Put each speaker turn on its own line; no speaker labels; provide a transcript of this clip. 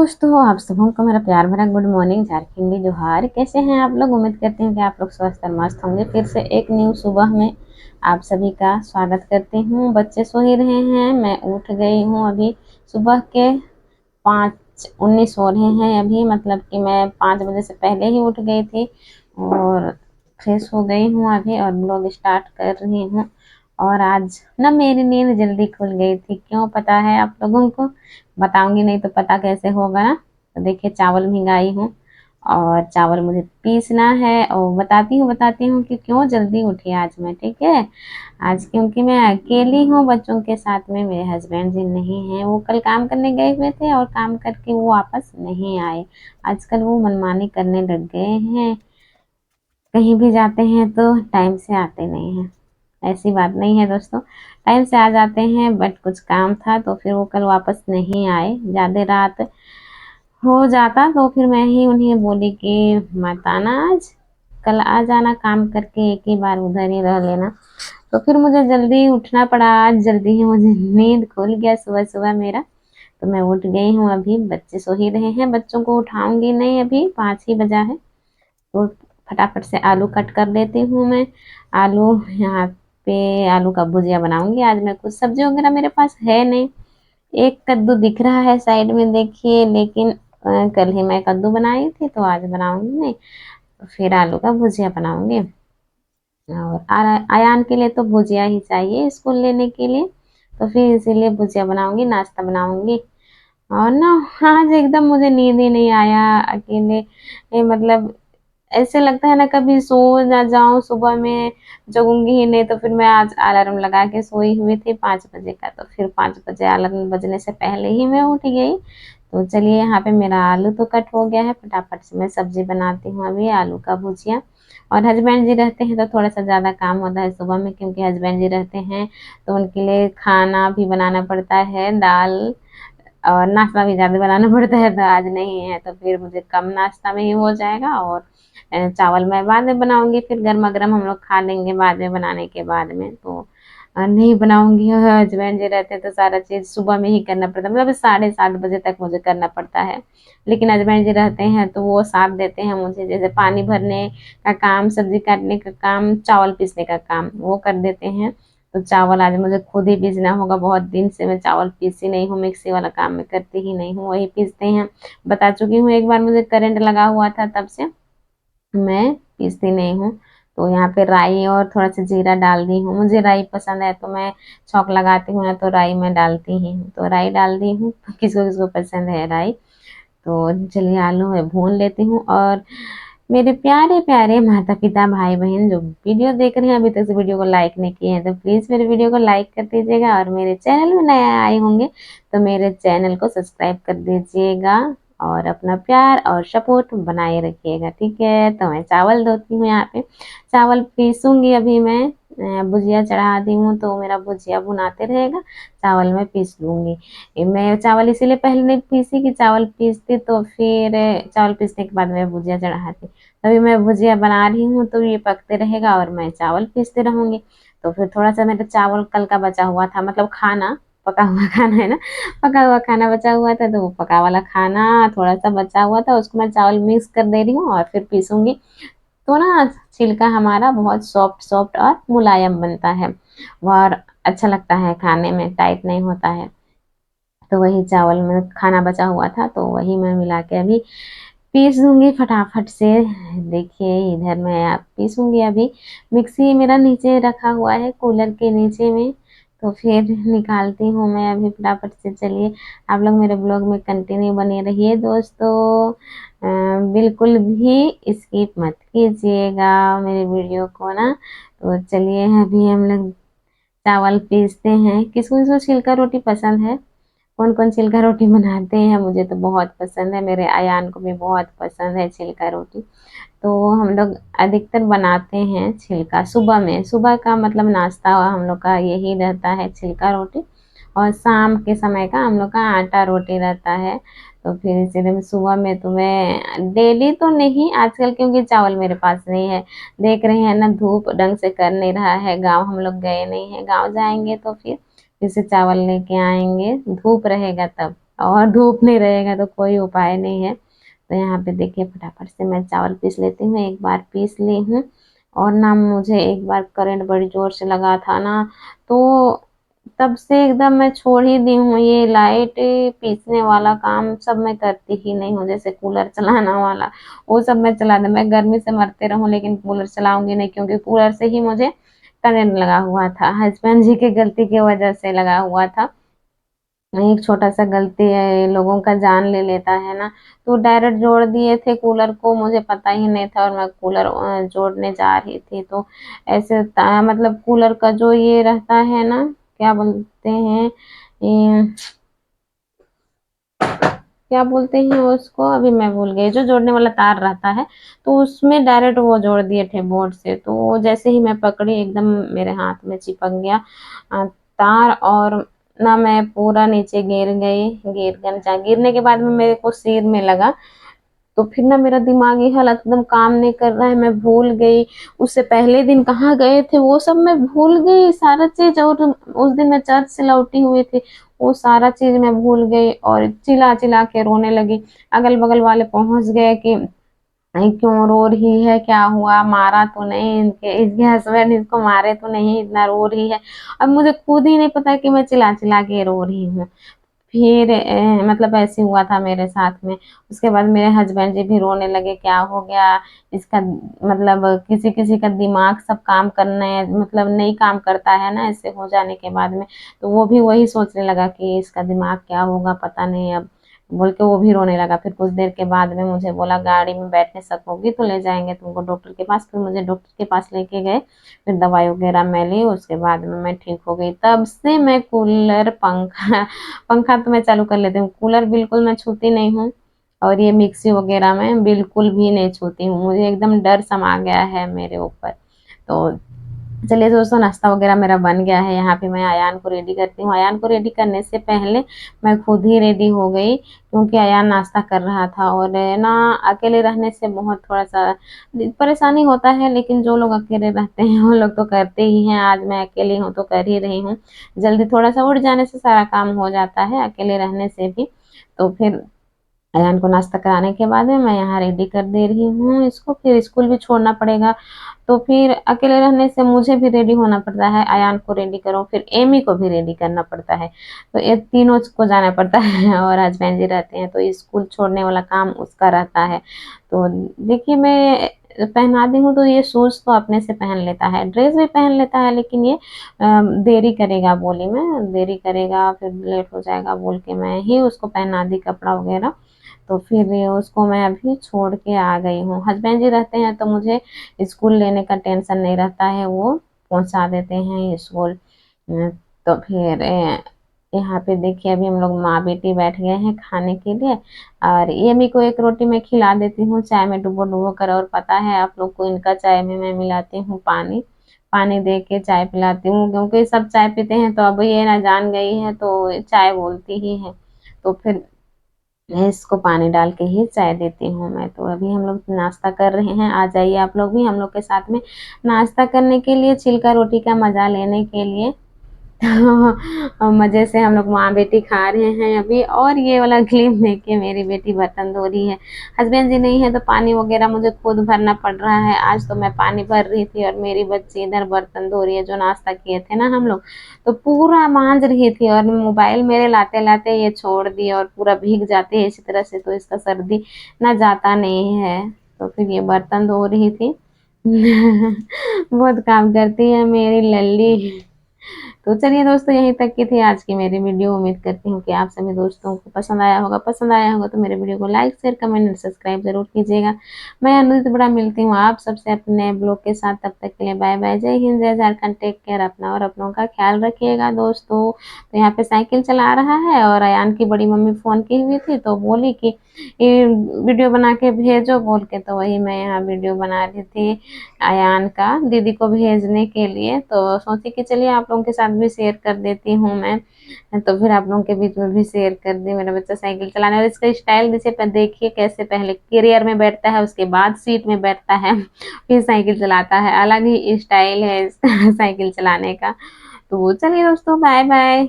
दोस्तों, आप सबों को मेरा प्यार भरा गुड मॉर्निंग, झारखंडी जोहार। कैसे हैं आप लोग? उम्मीद करते हैं कि आप लोग स्वस्थ और मस्त होंगे। फिर से एक न्यू सुबह में आप सभी का स्वागत करती हूँ। बच्चे सो ही रहे हैं, मैं उठ गई हूँ। अभी सुबह के 5:19 हो रहे हैं अभी, मतलब कि मैं 5 बजे से पहले ही उठ गई थी और फ्रेश हो गई हूँ अभी और ब्लॉग स्टार्ट कर रही हूँ। और आज ना मेरी नींद जल्दी खुल गई थी। क्यों पता है आप लोगों को? बताऊंगी नहीं तो पता कैसे होगा ना। तो देखिए, चावल भिगाई हूँ और चावल मुझे पीसना है। और बताती हूँ कि क्यों जल्दी उठी आज मैं, ठीक है। आज क्योंकि मैं अकेली हूँ बच्चों के साथ में, मेरे हस्बैंड जी नहीं हैं। वो कल काम करने गए हुए थे और काम करके वो वापस नहीं आए। आजकल वो मनमानी करने लग गए हैं, कहीं भी जाते हैं तो टाइम से आते नहीं हैं। ऐसी बात नहीं है दोस्तों, टाइम से आ जाते हैं, बट कुछ काम था तो फिर वो कल वापस नहीं आए। ज़्यादा रात हो जाता तो फिर मैं ही उन्हें बोली कि मत आना आज, कल आ जाना काम करके, एक ही बार उधर ही रह लेना। तो फिर मुझे जल्दी उठना पड़ा। आज जल्दी ही मुझे नींद खुल गया सुबह सुबह मेरा। तो मैं उठ गई हूँ अभी। बच्चे सो ही रहे हैं, बच्चों को उठाऊंगी नहीं, अभी 5 ही बजा है। तो फटाफट से आलू कट कर लेती हूँ मैं। आलू यहाँ पे आलू का भुजिया बनाऊंगी आज मैं। कुछ सब्जी वगैरह मेरे पास है नहीं। एक कद्दू दिख रहा है साइड में, देखिए, लेकिन कल ही मैं कद्दू बनाई थी तो आज बनाऊंगी नहीं। तो फिर आलू का भुजिया बनाऊंगी। और आयान के लिए तो भुजिया ही चाहिए स्कूल लेने के लिए, तो फिर इसीलिए भुजिया बनाऊंगी, नाश्ता बनाऊंगी। और ना, आज एकदम मुझे नींद ही नहीं आया अकेले। मतलब ऐसे लगता है ना, कभी सो ना जाऊं, सुबह में जगूंगी ही नहीं। तो फिर मैं आज अलार्म लगा के सोई हुई थी 5 बजे का, तो फिर 5 बजे अलार्म बजने से पहले ही मैं उठ गई। तो चलिए, यहाँ पे मेरा आलू तो कट हो गया है, फटाफट से मैं सब्जी बनाती हूँ अभी, आलू का भुजिया। और हस्बैंड जी रहते हैं तो थोड़ा सा ज़्यादा काम होता है सुबह में, क्योंकि हस्बैंड जी रहते हैं तो उनके लिए खाना भी बनाना पड़ता है, दाल और नाश्ता भी ज़्यादा बनाना पड़ता है। तो आज नहीं है तो फिर मुझे कम नाश्ता में ही हो जाएगा। और चावल मैं बाद में बनाऊंगी, फिर गर्मा गर्म हम लोग खा लेंगे बाद में, बनाने के बाद में तो नहीं बनाऊंगी। हस्बैंड जी रहते हैं तो सारा चीज़ सुबह में ही करना पड़ता है, मतलब 7:30 बजे तक मुझे करना पड़ता है। लेकिन हस्बैंड जी रहते हैं तो वो साथ देते हैं मुझे, जैसे पानी भरने का काम, सब्जी काटने का काम, चावल पीसने का काम वो कर देते हैं। तो चावल आज मुझे खुद ही पीसना होगा। बहुत दिन से मैं चावल पीसी नहीं हूँ, मिक्सी वाला काम मैं करती ही नहीं हूँ, वही पीसते हैं। बता चुकी हूँ, एक बार मुझे करंट लगा हुआ था, तब से मैं पीसती नहीं हूँ। तो यहाँ पे राई और थोड़ा सा जीरा डाल दी हूँ। मुझे राई पसंद है तो मैं छौंक लगाती हूँ ना, तो राई मैं डालती ही हूँ। तो राई डाल दी हूँ, किसको किसको पसंद है राई। तो चलिए, आलू है भून लेती हूँ। और मेरे प्यारे प्यारे माता पिता भाई बहन जो वीडियो देख रहे हैं, अभी तक से वीडियो को लाइक नहीं किए हैं तो प्लीज़ मेरे वीडियो को लाइक कर दीजिएगा। और मेरे चैनल में नया आए होंगे तो मेरे चैनल को सब्सक्राइब कर दीजिएगा और अपना प्यार और सपोर्ट बनाए रखिएगा, ठीक है। तो मैं चावल धोती हूँ, यहाँ पे चावल पीसूंगी अभी मैं। भुजिया चढ़ा दी हूँ तो मेरा भुजिया भुनाते रहेगा, चावल मैं पीस लूंगी। मैं चावल इसीलिए पहले नहीं पीसी कि चावल पीसती तो फिर चावल पीसने के बाद मैं भुजिया चढ़ाती। अभी मैं भुजिया बना रही हूँ तो ये पकते रहेगा और मैं चावल पीसते रहूंगी। तो फिर थोड़ा सा मेरा चावल कल का बचा हुआ था, मतलब खाना, पका हुआ खाना है ना, पका हुआ खाना बचा हुआ था, तो वो पका वाला खाना थोड़ा सा बचा हुआ था, उसको मैं चावल मिक्स कर दे रही हूँ और फिर पीसूंगी। तो ना, छिलका हमारा बहुत सॉफ्ट सॉफ्ट और मुलायम बनता है और अच्छा लगता है खाने में, टाइट नहीं होता है। तो वही चावल में खाना बचा हुआ था तो वही मैं मिला के अभी पीस दूंगी फटाफट से। देखिए, इधर मैं आप पीसूंगी अभी। मिक्सी मेरा नीचे रखा हुआ है, कूलर के नीचे में, तो फिर निकालती हूँ मैं अभी फटाफट से। चलिए, आप लोग मेरे ब्लॉग में कंटिन्यू बने रहिए दोस्तों। बिल्कुल भी स्किप मत कीजिएगा मेरे वीडियो को ना। तो चलिए, अभी हम लोग चावल पीसते हैं। किसको किसको छिलका रोटी पसंद है? कौन कौन छिलका रोटी बनाते हैं? मुझे तो बहुत पसंद है, मेरे अयान को भी बहुत पसंद है छिलका रोटी। तो हम लोग अधिकतर बनाते हैं छिलका सुबह में। सुबह का मतलब नाश्ता हम लोग का यही रहता है, छिलका रोटी। और शाम के समय का हम लोग का आटा रोटी रहता है। तो फिर इसलिए सुबह में तो मैं डेली तो नहीं आजकल, क्योंकि चावल मेरे पास नहीं है। देख रहे हैं ना, धूप ढंग से कर नहीं रहा है। गांव हम लोग गए नहीं है, गांव जाएंगे तो फिर से चावल लेके आएंगे, धूप रहेगा तब। और धूप नहीं रहेगा तो कोई उपाय नहीं है। तो यहाँ पे देखिए फटाफट से मैं चावल पीस लेती हूँ, एक बार पीस ली हूँ। और ना मुझे एक बार करंट बड़ी जोर से लगा था ना, तो तब से एकदम मैं छोड़ ही दी हूँ ये लाइट पीसने वाला काम, सब मैं करती ही नहीं हूँ। जैसे कूलर चलाना वाला वो सब मैं चला दूँ, मैं गर्मी से मरते रहूँ लेकिन कूलर चलाऊंगी नहीं, क्योंकि कूलर से ही मुझे करंट लगा हुआ था, हस्बैंड जी की गलती की वजह से लगा हुआ था। एक छोटा सा गलती है लोगों का जान ले लेता है ना। तो डायरेक्ट जोड़ दिए थे कूलर को, मुझे पता ही नहीं था, और मैं कूलर जोड़ने जा रही थी तो ऐसे मतलब कूलर का जो ये रहता है ना, क्या बोलते हैं, क्या बोलते हैं उसको, अभी मैं भूल गई, जो जोड़ने वाला तार रहता है, तो उसमें डायरेक्ट वो जोड़ दिए थे बोर्ड से। तो वो जैसे ही मैं पकड़ी एकदम मेरे हाथ में चिपक गया तार, और ना मैं पूरा नीचे गिर गई। गिरने के बाद में मेरे को सिर में लगा। तो फिर ना मेरा दिमागी हालत एकदम काम नहीं कर रहा है, मैं भूल गई उससे पहले दिन कहाँ गए थे वो सब मैं भूल गई सारा चीज। और उस दिन मैं चर्च से लौटी हुई थी, वो सारा चीज मैं भूल गई और चिल्ला चिल्ला के रोने लगी। अगल बगल वाले पहुंच गए कि नहीं क्यों रो रही है, क्या हुआ, मारा तो नहीं, इसके हस्बैंड इसको मारे तो नहीं, इतना रो रही है। अब मुझे खुद ही नहीं पता कि मैं चिल्ला चिल्ला के रो रही हूँ। फिर मतलब ऐसे हुआ था मेरे साथ में। उसके बाद मेरे हस्बैंड जी भी रोने लगे, क्या हो गया इसका, मतलब किसी किसी का दिमाग सब काम करने मतलब नहीं काम करता है ना ऐसे हो जाने के बाद में। तो वो भी वही सोचने लगा कि इसका दिमाग क्या होगा पता नहीं अब, बोल के वो भी रोने लगा। फिर कुछ देर के बाद में मुझे बोला गाड़ी में बैठने सकोगी तो ले जाएंगे तुमको डॉक्टर के पास। फिर मुझे डॉक्टर के पास लेके गए, फिर दवाई वगैरह मैं ली, उसके बाद में मैं ठीक हो गई। तब से मैं कूलर पंखा पंखा तो मैं चालू कर लेती हूँ, कूलर बिल्कुल मैं छूती नहीं हूँ। और ये मिक्सी वगैरह मैं बिल्कुल भी नहीं छूती हूँ, मुझे एकदम डर समा गया है मेरे ऊपर। तो चलिए दोस्तों नाश्ता वगैरह मेरा बन गया है, यहाँ पे मैं अयान को रेडी करती हूँ। अयान को रेडी करने से पहले मैं खुद ही रेडी हो गई, क्योंकि अयान नाश्ता कर रहा था। और ना अकेले रहने से बहुत थोड़ा सा परेशानी होता है, लेकिन जो लोग अकेले रहते हैं वो लोग तो करते ही हैं। आज मैं अकेली हूँ तो कर ही रही हूँ, जल्दी थोड़ा सा उठ जाने से सारा काम हो जाता है, अकेले रहने से भी। तो फिर अयान को नाश्ता कराने के बाद में मैं यहाँ रेडी कर दे रही हूँ इसको, फिर स्कूल भी छोड़ना पड़ेगा। तो फिर अकेले रहने से मुझे भी रेडी होना पड़ता है, अयान को रेडी करो, फिर एमी को भी रेडी करना पड़ता है। तो ये तीनों को जाना पड़ता है और हस्बैंड जी रहते हैं तो स्कूल छोड़ने वाला काम उसका रहता है। तो देखिए मैं पहना दी हूँ तो ये शूज तो अपने से पहन लेता है, ड्रेस भी पहन लेता है, लेकिन ये देरी करेगा, बोली मैं देरी करेगा फिर लेट हो जाएगा बोल के मैं ही उसको पहना दी कपड़ा वगैरह। तो फिर उसको मैं अभी छोड़ के आ गई हूँ। हस्बैंड जी रहते हैं तो मुझे स्कूल लेने का टेंशन नहीं रहता है, वो पहुंचा देते हैं स्कूल। तो फिर यहाँ पे देखिए अभी हम लोग माँ बेटी बैठ गए हैं खाने के लिए। और ये मी को एक रोटी मैं खिला देती हूँ चाय में डुबो डुबो कर, और पता है आप लोग को इनका चाय में मैं मिलाती हूँ पानी, पानी दे के चाय पिलाती हूँ, क्योंकि सब चाय पीते हैं तो अब ये ना जान गई है तो चाय बोलती ही है। तो फिर मैं इसको पानी डाल के ही चाय देती हूँ मैं। तो अभी हम लोग नाश्ता कर रहे हैं, आ जाइए आप लोग भी हम लोग के साथ में नाश्ता करने के लिए, छिलका रोटी का मजा लेने के लिए। तो मजे से हम लोग माँ बेटी खा रहे हैं अभी। और ये वाला क्लिप देखिए मेरी बेटी बर्तन धो रही है, हस्बैंड जी नहीं है तो पानी वगैरह मुझे खुद भरना पड़ रहा है। आज तो मैं पानी भर रही थी और मेरी बच्ची इधर बर्तन धो रही है, जो नाश्ता किए थे ना हम लोग, तो पूरा मांज रही थी और मोबाइल मेरे लाते लाते ये छोड़ दी और पूरा भीग जाती है इसी तरह से, तो इसका सर्दी ना जाता नहीं है। तो फिर ये बर्तन धो रही थी। बहुत काम करती है मेरी लल्ली। तो चलिए दोस्तों यहीं तक की थी आज की मेरी वीडियो, उम्मीद करती हूँ कि आप सभी दोस्तों को पसंद आया होगा। पसंद आया होगा तो मेरे वीडियो को लाइक शेयर कमेंट और सब्सक्राइब जरूर कीजिएगा। मैं अनुदित बड़ा मिलती हूँ आप सबसे अपने नए ब्लॉग के साथ, तब तक के लिए बाय बाय, जय हिंद जय झारखंड, टेक केयर, अपना और अपनों का ख्याल रखिएगा दोस्तों। तो यहाँ पे साइकिल चला रहा है और अयान की बड़ी मम्मी फोन की हुई थी तो बोली कि ये वीडियो बना के भेजो बोल के, तो वही मैं यहाँ वीडियो बना रही थी अयान का दीदी को भेजने के लिए। तो सोची कि चलिए आप लोगों के साथ भी शेयर कर देती हूँ मैं, तो फिर आप लोगों के बीच में भी शेयर कर दी। मेरा बच्चा साइकिल चलाने, और इसका स्टाइल जैसे देखिए कैसे पहले कैरियर में बैठता है, उसके बाद सीट में बैठता है, फिर साइकिल चलाता है, अलग ही स्टाइल है इसका साइकिल चलाने का। तो चलिए दोस्तों बाय बाय।